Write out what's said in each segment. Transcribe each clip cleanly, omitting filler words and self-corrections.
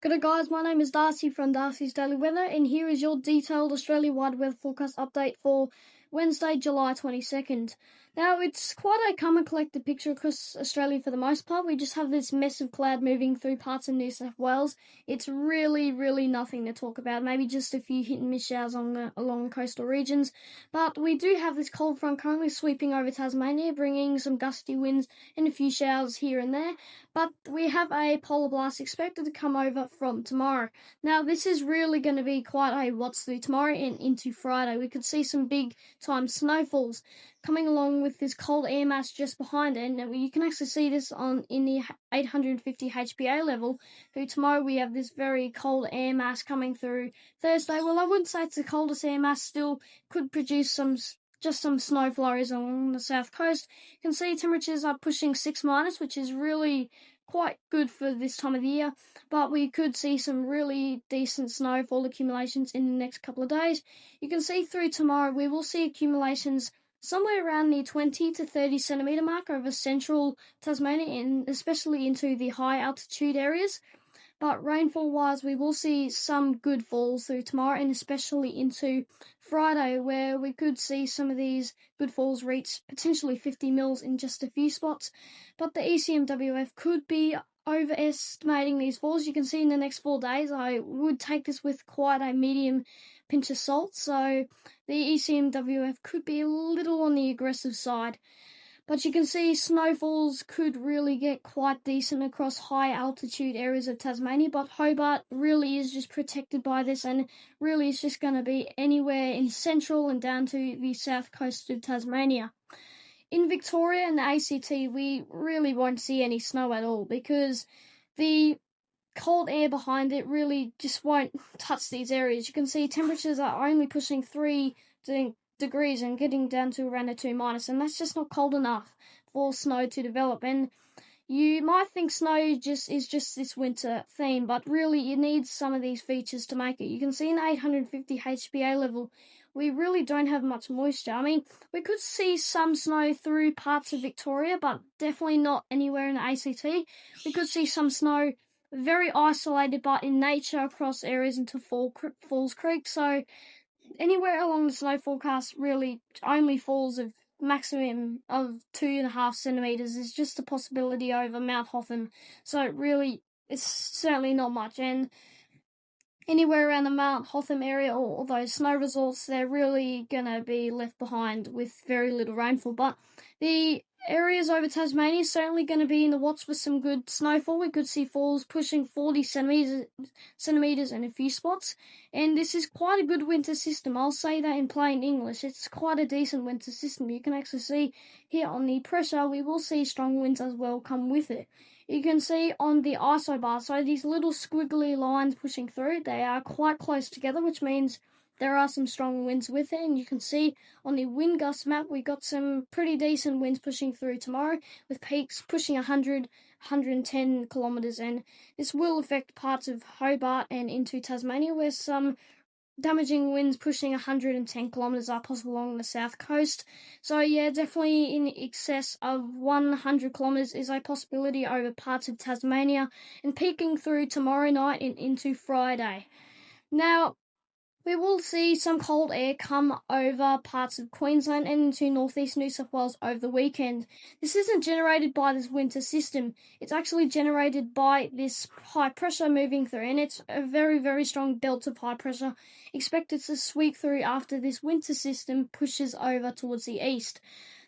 G'day guys, my name is Darcy from Darcy's Daily Weather, and here is your detailed Australia-wide weather forecast update for Wednesday, July 22nd. Now, it's quite a calm and collected picture across Australia for the most part. We just have this mess of cloud moving through parts of New South Wales. It's really nothing to talk about, maybe just a few hit and miss showers along the coastal regions. But we do have this cold front currently sweeping over Tasmania, bringing some gusty winds and a few showers here and there. But we have a polar blast expected to come over from tomorrow. Now, this is really going to be quite a what's through tomorrow and into Friday. We could see some big time snowfalls coming along with this cold air mass just behind it. And you can actually see this in the 850 HPA level. So tomorrow we have this very cold air mass coming through Thursday. Well, I wouldn't say it's the coldest air mass, still could produce some snow flurries along the south coast. You can see temperatures are pushing 6-, which is really quite good for this time of the year, but we could see some really decent snowfall accumulations in the next couple of days. You can see through tomorrow we will see accumulations somewhere around the 20 to 30 centimetre mark over central Tasmania and especially into the high altitude areas. But rainfall-wise, we will see some good falls through tomorrow and especially into Friday, where we could see some of these good falls reach potentially 50 mils in just a few spots. But the ECMWF could be overestimating these falls. You can see in the next 4 days, I would take this with quite a medium pinch of salt. So the ECMWF could be a little on the aggressive side. But you can see snowfalls could really get quite decent across high altitude areas of Tasmania, but Hobart really is just protected by this and really is just going to be anywhere in central and down to the south coast of Tasmania. In Victoria and the ACT, we really won't see any snow at all because the cold air behind it really just won't touch these areas. You can see temperatures are only pushing 3 degrees and getting down to around a 2-, and that's just not cold enough for snow to develop. And you might think snow is just this winter theme, but really you need some of these features to make it. You can see in 850 HPA level, we really don't have much moisture. I mean, we could see some snow through parts of Victoria, but definitely not anywhere in the ACT. We could see some snow very isolated, but in nature across areas into Falls Creek. So anywhere along the snow forecast really only falls of maximum of 2.5 centimetres is just a possibility over Mount Hotham. So really, it's certainly not much. And anywhere around the Mount Hotham area or those snow resorts, they're really going to be left behind with very little rainfall. But the areas over Tasmania are certainly going to be in the watch for some good snowfall. We could see falls pushing 40 centimetres in a few spots. And this is quite a good winter system. I'll say that in plain English. It's quite a decent winter system. You can actually see here on the pressure, we will see strong winds as well come with it. You can see on the isobar, so these little squiggly lines pushing through, they are quite close together, which means there are some strong winds with it. And you can see on the wind gust map, we got some pretty decent winds pushing through tomorrow with peaks pushing 110 kilometres. And this will affect parts of Hobart and into Tasmania, where some damaging winds pushing 110 kilometres are possible along the south coast. So yeah, definitely in excess of 100 kilometres is a possibility over parts of Tasmania and peaking through tomorrow night and into Friday. Now, we will see some cold air come over parts of Queensland and into northeast New South Wales over the weekend. This isn't generated by this winter system. It's actually generated by this high pressure moving through, and it's a very strong belt of high pressure expected to sweep through after this winter system pushes over towards the east.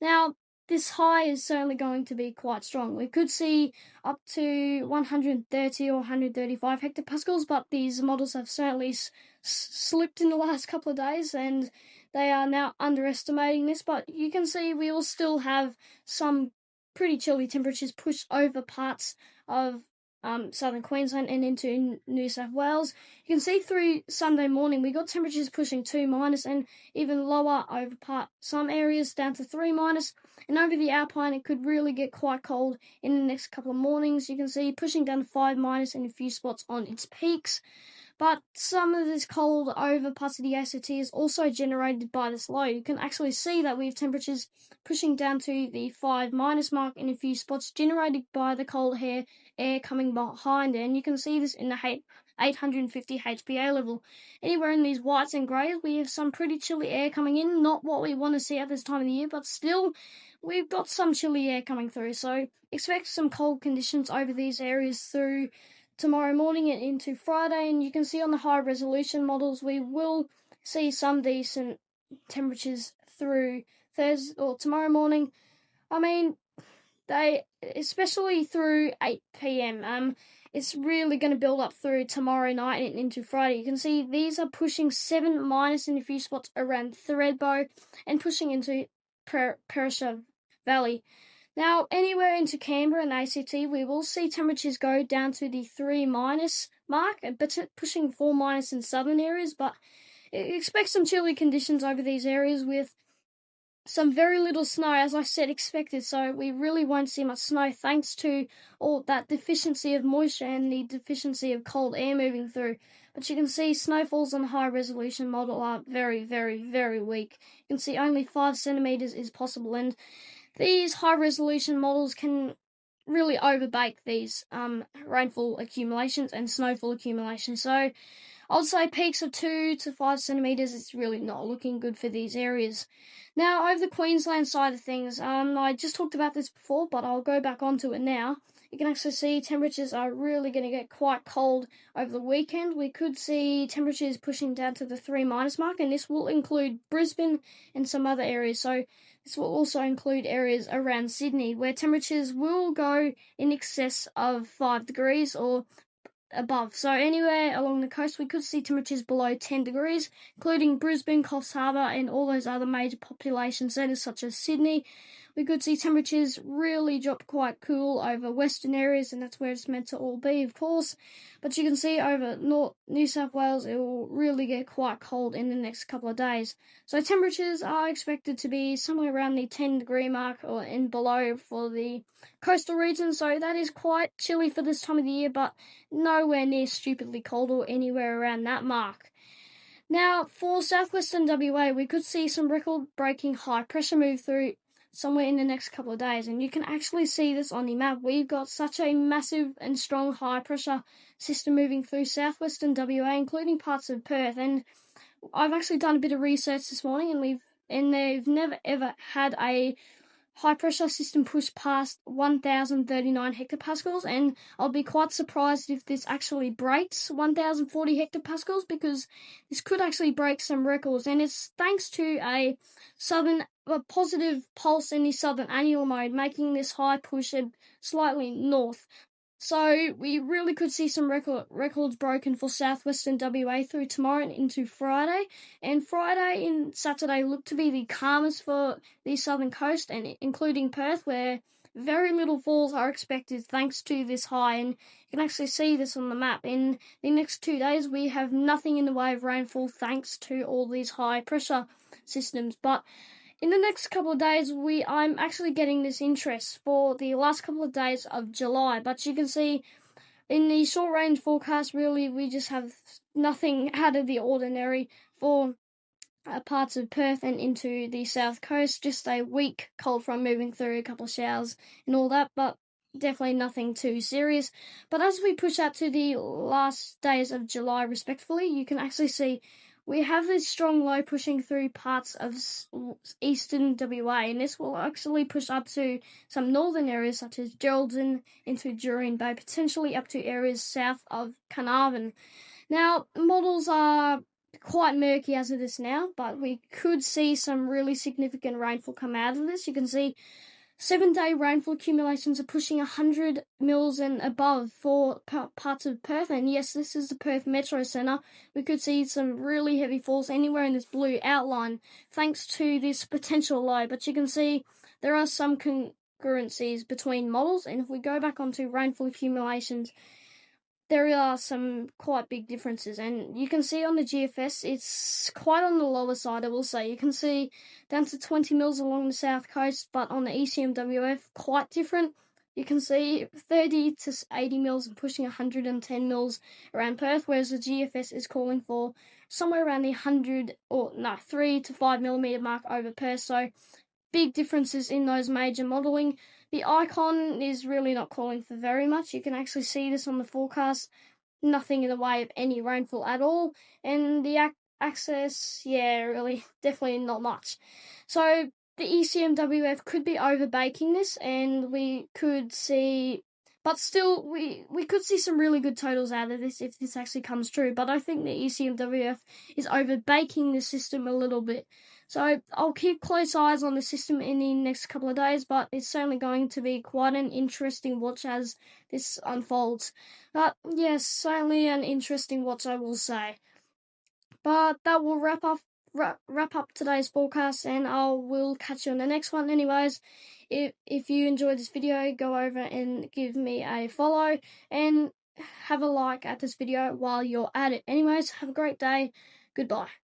Now, this high is certainly going to be quite strong. We could see up to 130 or 135 hectopascals, but these models have certainly slipped in the last couple of days and they are now underestimating this. But you can see we will still have some pretty chilly temperatures push over parts of southern Queensland and into New South Wales. You can see through Sunday morning we got temperatures pushing 2- and even lower over some areas down to 3-. And over the Alpine it could really get quite cold in the next couple of mornings. You can see pushing down to 5- in a few spots on its peaks. But some of this cold over parts of the ACT is also generated by this low. You can actually see that we have temperatures pushing down to the 5 minus mark in a few spots, generated by the cold air coming behind it. And you can see this in the 850 HPA level. Anywhere in these whites and greys, we have some pretty chilly air coming in. Not what we want to see at this time of the year, but still, we've got some chilly air coming through. So expect some cold conditions over these areas through tomorrow morning and into Friday, and you can see on the high resolution models we will see some decent temperatures through Thursday or tomorrow morning. I mean, they especially through 8 p.m. It's really going to build up through tomorrow night and into Friday. You can see these are pushing 7 minus in a few spots around Thredbo and pushing into Perisher Valley. Now, anywhere into Canberra and ACT, we will see temperatures go down to the 3 minus mark, but pushing 4 minus in southern areas, but expect some chilly conditions over these areas with some very little snow, as I said, expected, so we really won't see much snow thanks to all that deficiency of moisture and the deficiency of cold air moving through. But you can see snowfalls on the high resolution model are very, very, very weak. You can see only 5 centimetres is possible, and these high-resolution models can really overbake these rainfall accumulations and snowfall accumulations. So I'd say peaks of 2 to 5 centimetres is really not looking good for these areas. Now, over the Queensland side of things, I just talked about this before, but I'll go back onto it now. You can actually see temperatures are really going to get quite cold over the weekend. We could see temperatures pushing down to the 3 minus mark, and this will include Brisbane and some other areas. So this will also include areas around Sydney, where temperatures will go in excess of 5 degrees or above. So anywhere along the coast, we could see temperatures below 10 degrees, including Brisbane, Coffs Harbour, and all those other major population centres such as Sydney. We could see temperatures really drop quite cool over western areas, and that's where it's meant to all be, of course. But you can see over New South Wales, it will really get quite cold in the next couple of days. So temperatures are expected to be somewhere around the 10-degree mark or in below for the coastal region. So that is quite chilly for this time of the year, but nowhere near stupidly cold or anywhere around that mark. Now, for southwestern WA, we could see some record-breaking high pressure move through somewhere in the next couple of days, and you can actually see this on the map. We've got such a massive and strong high pressure system moving through southwestern WA, including parts of Perth, and I've actually done a bit of research this morning, and they've never ever had a high pressure system push past 1,039 hectopascals, and I'll be quite surprised if this actually breaks 1,040 hectopascals, because this could actually break some records, and it's thanks to a positive pulse in the southern annual mode, making this high push slightly north. So we really could see some records broken for southwestern WA through tomorrow and into Friday. And Friday and Saturday look to be the calmest for the southern coast, and including Perth, where very little falls are expected thanks to this high. And you can actually see this on the map. In the next 2 days, we have nothing in the way of rainfall thanks to all these high pressure systems. But in the next couple of days, I'm actually getting this interest for the last couple of days of July. But you can see in the short range forecast, really, we just have nothing out of the ordinary for parts of Perth and into the south coast. Just a weak cold front moving through, a couple of showers and all that, but definitely nothing too serious. But as we push out to the last days of July, respectively, you can actually see we have this strong low pushing through parts of eastern WA, and this will actually push up to some northern areas such as Geraldton into Jurien Bay, potentially up to areas south of Carnarvon. Now, models are quite murky as of this now, but we could see some really significant rainfall come out of this. You can see 7-day rainfall accumulations are pushing 100 mils and above for parts of Perth. And yes, this is the Perth Metro Centre. We could see some really heavy falls anywhere in this blue outline thanks to this potential low. But you can see there are some congruencies between models. And if we go back onto rainfall accumulations, there are some quite big differences, and you can see on the GFS it's quite on the lower side, I will say. You can see down to 20 mils along the south coast, but on the ECMWF quite different. you can see 30 to 80 mils and pushing 110 mils around Perth, whereas the GFS is calling for somewhere around the 3 to 5 millimeter mark over Perth. So big differences in those major modelling. The Icon is really not calling for very much. You can actually see this on the forecast. Nothing in the way of any rainfall at all. And the Access, yeah, really, definitely not much. So the ECMWF could be overbaking this, and we could see, but still, we could see some really good totals out of this if this actually comes true. But I think the ECMWF is overbaking the system a little bit. So I'll keep close eyes on the system in the next couple of days, but it's certainly going to be quite an interesting watch as this unfolds. But yes, certainly an interesting watch, I will say. But that will wrap up today's forecast, and I will catch you on the next one. Anyways, if you enjoyed this video, go over and give me a follow and have a like at this video while you're at it. Anyways, have a great day. Goodbye.